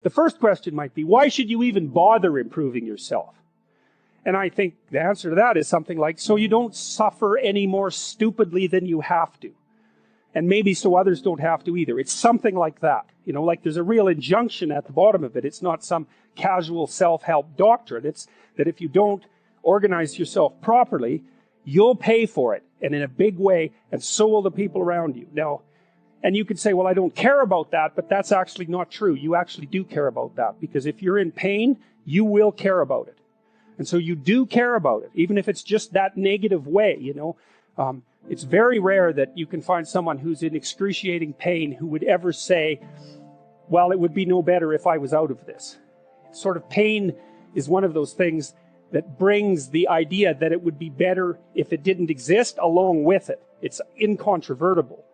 The first question might be, why should you even bother improving yourself? And I think the answer to that is something like, so you don't suffer any more stupidly than you have to. And maybe so others don't have to either. It's something like that. You know, like there's a real injunction at the bottom of it. It's not some casual self-help doctrine. It's that if you don't organize yourself properly, you'll pay for it, and in a big way, and so will the people around you. Now, and you could say, well, I don't care about that, but that's actually not true. You actually do care about that, because if you're in pain, you will care about it. And so you do care about it, even if it's just that negative way, you know. It's very rare that you can find someone who's in excruciating pain who would ever say, well, it would be no better if I was out of this. Sort of pain is one of those things that brings the idea that it would be better if it didn't exist along with it. It's incontrovertible.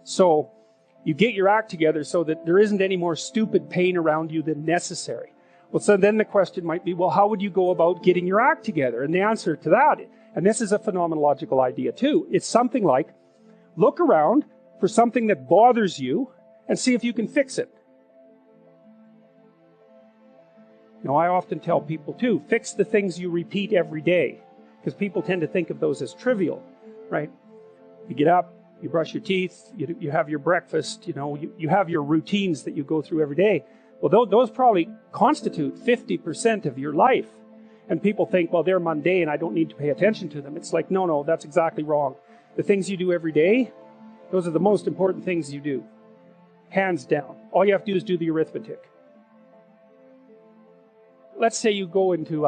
So you get your act together so that there isn't any more stupid pain around you than necessary. Well, so then the question might be, well, how would you go about getting your act together? And the answer to that, and this is a phenomenological idea too, it's something like, look around for something that bothers you and see if you can fix it. Now, I often tell people too, fix the things you repeat every day, because people tend to think of those as trivial, right? You get up, you brush your teeth, you have your breakfast, you know, you have your routines that you go through every day. Well, those probably constitute 50% of your life. And people think, well, they're mundane, I don't need to pay attention to them. It's like, no, that's exactly wrong. The things you do every day, those are the most important things you do. Hands down. All you have to do is do the arithmetic. Let's say you go into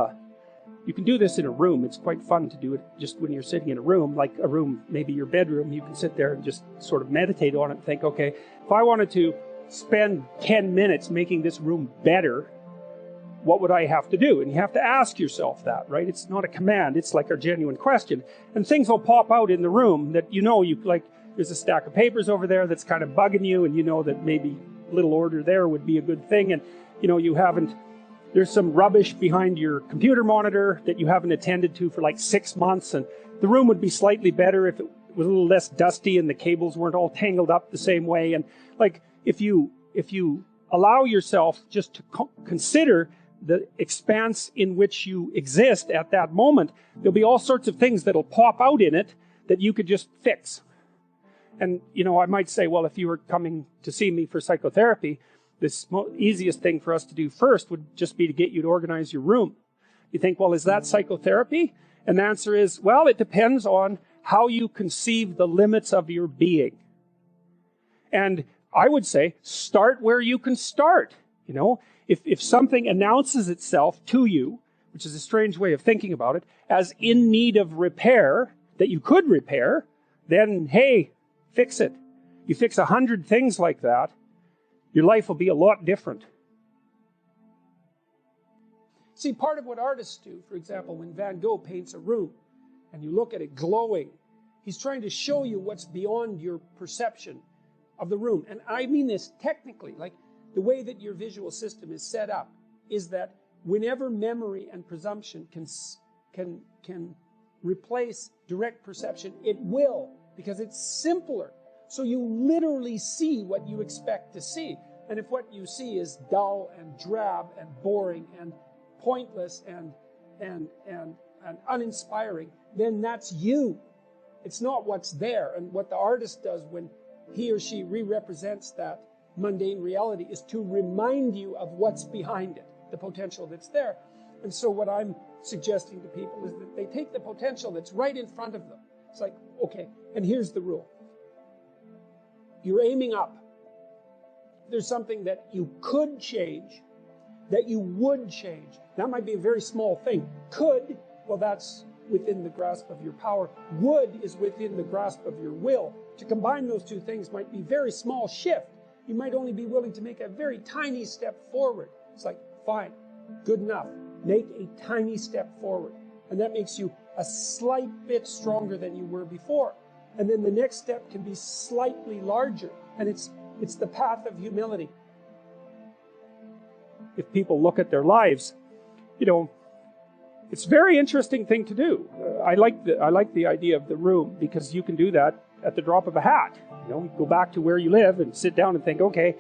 you can do this in a room. It's quite fun to do it just when you're sitting in a room, like a room, maybe your bedroom. You can sit there and just sort of meditate on it and think, okay, if I wanted to spend 10 minutes making this room better, what would I have to do? And you have to ask yourself that, right? It's not a command. It's like a genuine question. And things will pop out in the room that you know, there's a stack of papers over there that's kind of bugging you, and you know that maybe a little order there would be a good thing. And, you know, there's some rubbish behind your computer monitor that you haven't attended to for like 6 months, and the room would be slightly better if it was a little less dusty and the cables weren't all tangled up the same way. And like, if you allow yourself just to consider the expanse in which you exist at that moment, there'll be all sorts of things that'll pop out in it that you could just fix. And, you know, I might say, well, if you were coming to see me for psychotherapy, the easiest thing for us to do first would just be to get you to organize your room. You think, well, is that psychotherapy? And the answer is, well, it depends on how you conceive the limits of your being. And I would say, start where you can start. You know, if something announces itself to you, which is a strange way of thinking about it, as in need of repair, that you could repair, then, hey, fix it. You fix 100 things like that, your life will be a lot different. See, part of what artists do, for example, when Van Gogh paints a room, and you look at it glowing, he's trying to show you what's beyond your perception of the room. And I mean this technically, like the way that your visual system is set up is that whenever memory and presumption can replace direct perception, it will, because it's simpler. So you literally see what you expect to see. And if what you see is dull and drab and boring and pointless and uninspiring, then that's you. It's not what's there. And what the artist does when he or she re-represents that mundane reality is to remind you of what's behind it, the potential that's there. And so what I'm suggesting to people is that they take the potential that's right in front of them. It's like, okay, and here's the rule. You're aiming up. There's something that you could change, that you would change. That might be a very small thing. Could, well, that's within the grasp of your power. Would is within the grasp of your will. To combine those two things might be a very small shift. You might only be willing to make a very tiny step forward. It's like, fine, good enough. Make a tiny step forward. And that makes you a slight bit stronger than you were before. And then the next step can be slightly larger. And it's the path of humility. If people look at their lives, you know, it's a very interesting thing to do. I like the idea of the room, because you can do that at the drop of a hat. You know, go back to where you live and sit down and think, okay,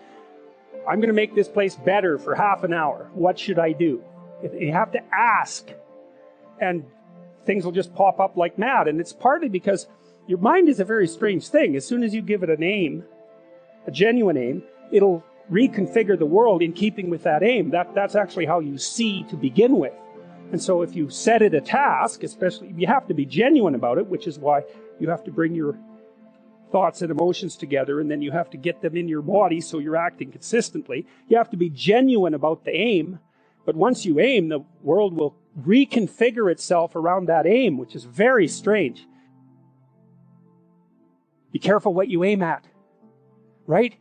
I'm going to make this place better for half an hour. What should I do? You have to ask. And things will just pop up like mad. And it's partly because your mind is a very strange thing. As soon as you give it a name, a genuine aim, it'll reconfigure the world in keeping with that aim. That's actually how you see to begin with. And so if you set it a task, especially, you have to be genuine about it, which is why you have to bring your thoughts and emotions together, and then you have to get them in your body so you're acting consistently. You have to be genuine about the aim, but once you aim, the world will reconfigure itself around that aim, which is very strange. Be careful what you aim at, right?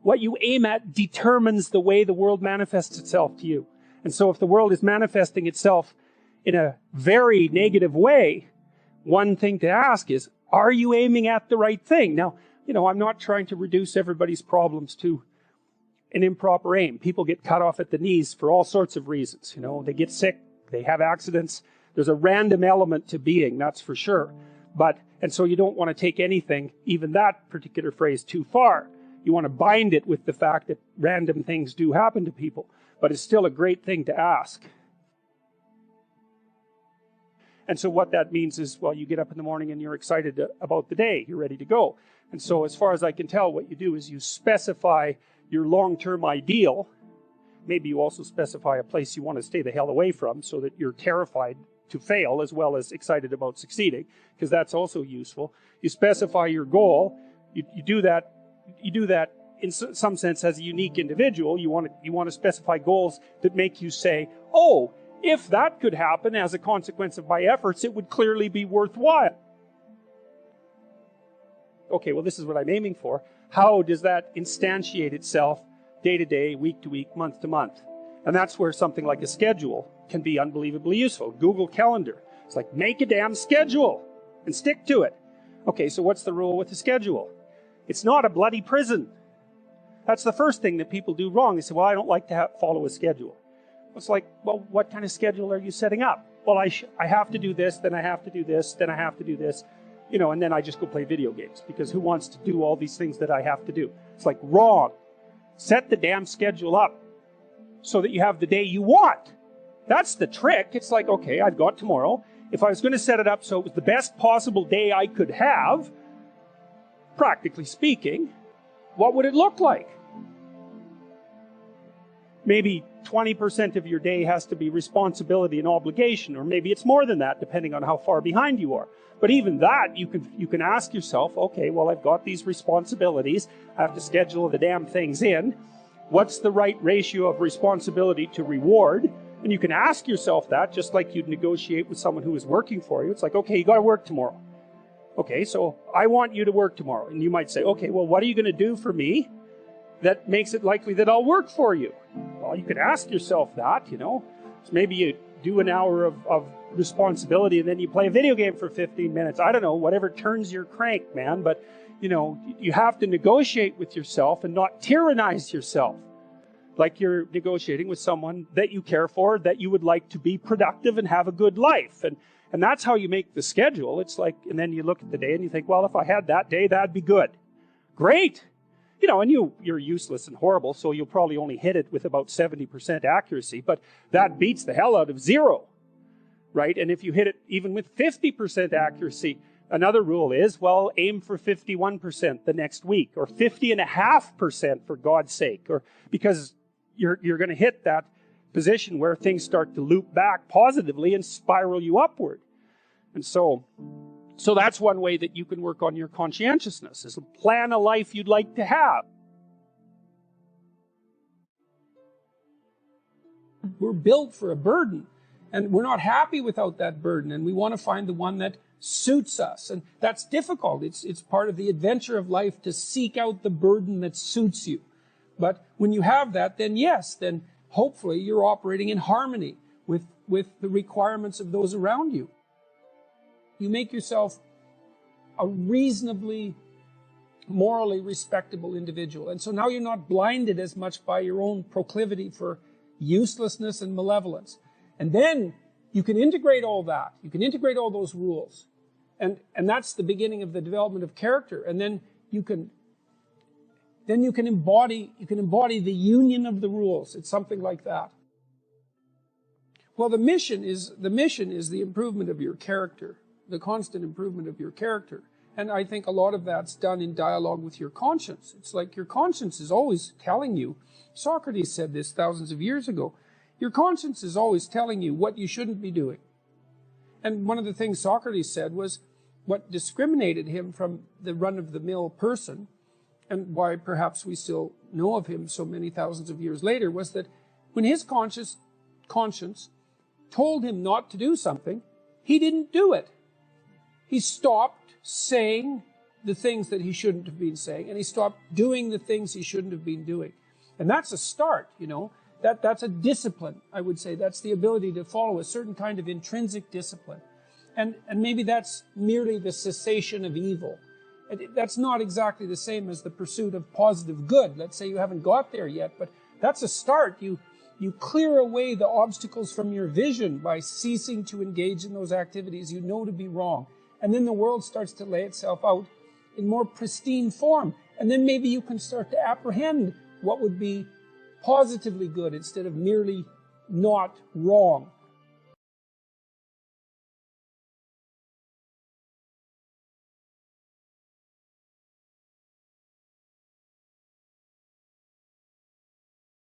What you aim at determines the way the world manifests itself to you. And so if the world is manifesting itself in a very negative way, one thing to ask is, are you aiming at the right thing? Now, I'm not trying to reduce everybody's problems to an improper aim. People get cut off at the knees for all sorts of reasons. They get sick, they have accidents. There's a random element to being, that's for sure. And so you don't want to take anything, even that particular phrase, too far. You want to bind it with the fact that random things do happen to people. But it's still a great thing to ask. And so what that means is, well, you get up in the morning and you're excited about the day. You're ready to go. And so as far as I can tell, what you do is you specify your long-term ideal. Maybe you also specify a place you want to stay the hell away from so that you're terrified to fail as well as excited about succeeding, because that's also useful. You specify your goal. You do that in some sense as a unique individual. You want to specify goals that make you say, oh, if that could happen as a consequence of my efforts, it would clearly be worthwhile. Okay, well, this is what I'm aiming for. How does that instantiate itself day to day, week to week, month to month? And that's where something like a schedule can be unbelievably useful. Google Calendar. It's like, make a damn schedule and stick to it. Okay, so what's the rule with the schedule? It's not a bloody prison. That's the first thing that people do wrong. They say, well, I don't like to follow a schedule. It's like, well, what kind of schedule are you setting up? Well, I have to do this, then I have to do this, then I have to do this, and then I just go play video games, because who wants to do all these things that I have to do? It's like, wrong. Set the damn schedule up so that you have the day you want. That's the trick. It's like, okay, I've got tomorrow. If I was going to set it up so it was the best possible day I could have, practically speaking, what would it look like? Maybe 20% of your day has to be responsibility and obligation, or maybe it's more than that, depending on how far behind you are. But even that, you can ask yourself, okay, well, I've got these responsibilities. I have to schedule the damn things in. What's the right ratio of responsibility to reward? And you can ask yourself that, just like you'd negotiate with someone who is working for you. It's like, okay, you got to work tomorrow. Okay, so I want you to work tomorrow. And you might say, okay, well, what are you going to do for me that makes it likely that I'll work for you? Well, you could ask yourself that, So maybe you do an hour of responsibility and then you play a video game for 15 minutes. I don't know, whatever turns your crank, man. But, you have to negotiate with yourself and not tyrannize yourself. Like you're negotiating with someone that you care for, that you would like to be productive and have a good life. And that's how you make the schedule. It's like, and then you look at the day and you think, well, if I had that day, that'd be good. Great. And you're useless and horrible, so you'll probably only hit it with about 70% accuracy, but that beats the hell out of 0, right? And if you hit it even with 50% accuracy, another rule is, well, aim for 51% the next week, or 50.5% for God's sake, or because you're going to hit that position where things start to loop back positively and spiral you upward. And so that's one way that you can work on your conscientiousness, is plan a life you'd like to have. We're built for a burden, and we're not happy without that burden, and we want to find the one that suits us. And that's difficult. It's part of the adventure of life to seek out the burden that suits you. But when you have that, then yes, then hopefully you're operating in harmony with the requirements of those around you. You make yourself a reasonably morally respectable individual. And so now you're not blinded as much by your own proclivity for uselessness and malevolence. And then you can integrate all that. You can integrate all those rules. And that's the beginning of the development of character. And then you can then you can embody the union of the rules. It's something like that. Well, the mission is the improvement of your character, the constant improvement of your character. And I think a lot of that's done in dialogue with your conscience. It's like your conscience is always telling you, Socrates said this thousands of years ago, your conscience is always telling you what you shouldn't be doing. And one of the things Socrates said was what discriminated him from the run-of-the-mill person, and why perhaps we still know of him so many thousands of years later, was that when his conscience told him not to do something, he didn't do it. He stopped saying the things that he shouldn't have been saying, and he stopped doing the things he shouldn't have been doing. And that's a start, you know. That's a discipline, I would say. That's the ability to follow a certain kind of intrinsic discipline. And maybe that's merely the cessation of evil. That's not exactly the same as the pursuit of positive good. Let's say you haven't got there yet, but that's a start. You clear away the obstacles from your vision by ceasing to engage in those activities you know to be wrong. And then the world starts to lay itself out in more pristine form. And then maybe you can start to apprehend what would be positively good instead of merely not wrong.